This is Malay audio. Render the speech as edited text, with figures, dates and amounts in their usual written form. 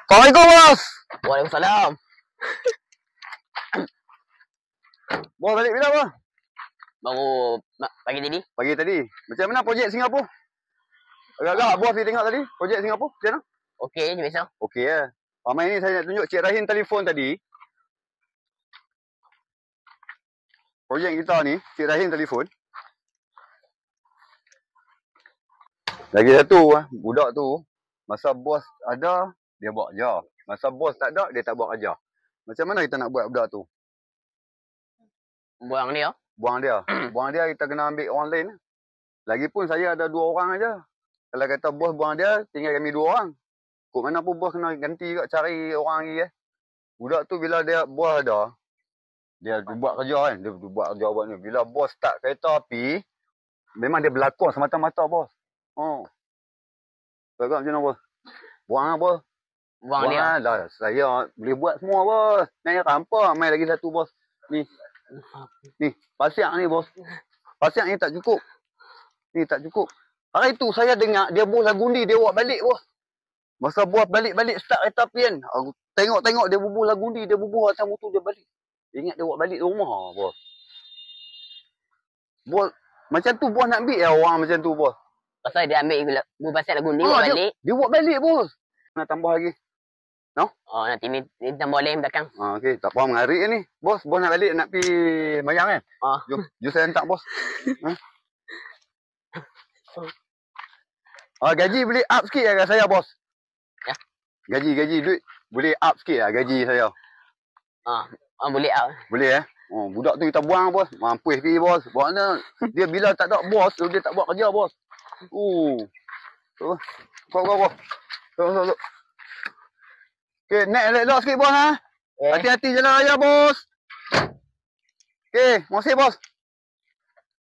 Assalamualaikum, bos. Waalaikumsalam. Bos balik bila, bos? Baru pagi tadi. Pagi tadi. Macam mana projek Singapura? Agak-agak bos ni tengok tadi, projek Singapura. Macam mana? Okey je biasa. Okey ya. Ramai ni saya nak tunjuk Cik Rahim telefon tadi. Projek kita ni, Cik Rahim telefon. Lagi satu, budak tu, masa bos ada, dia buat kerja. Masa bos tak ada, dia tak buat kerja. Macam mana kita nak buat budak tu? Buang dia. Buang dia. Buang dia, kita kena ambil orang lain. Lagipun saya ada 2 orang aja. Kalau kata bos buang dia, tinggal kami 2 orang. Kok mana pun bos kena ganti kat cari orang lagi. Budak tu bila dia bos ada, dia buat kerja kan. Dia buat kerja buat ni. Bila bos start kereta api, memang dia berlakon semata-mata bos. Oh. Agak macam mana bos? Buang lah bos. Buang dia. Lah, saya boleh buat semua bos. Nanya tanpa, main lagi satu bos. Ni. Ni, pasiak ni bos. Pasiak ni tak cukup. Ni tak cukup. Hari tu saya dengar dia bos lagu ni, dia buat balik bos. Masa bos balik-balik start kereta api kan. Aku tengok-tengok dia bubuh lagu ni, dia bubuh atas motor dia balik. Dia ingat dia buat balik rumah bos. Bos, macam tu bos nak ambil orang macam tu bos. Pasal dia ambil pasal lagu ni buat balik. Dia buat balik bos. Nak tambah lagi. No? Oh, nanti ni tambah lain belakang. Okey, tak apa mengarik ni. Bos nak balik nak pi mayang kan? Jom saya hantar bos. Gaji boleh up sikit lah saya bos. Ya. Gaji duit boleh up sikit lah gaji saya. Boleh up. Boleh budak tu kita buang bos. Mampus pergi bos. Buat mana? Dia bila tak ada bos, dia tak buat kerja bos. Kau bos. Tunggu. Okey, naik elok sikit bos ha. Hati-hati jalan raya bos. Okey, makasih bos.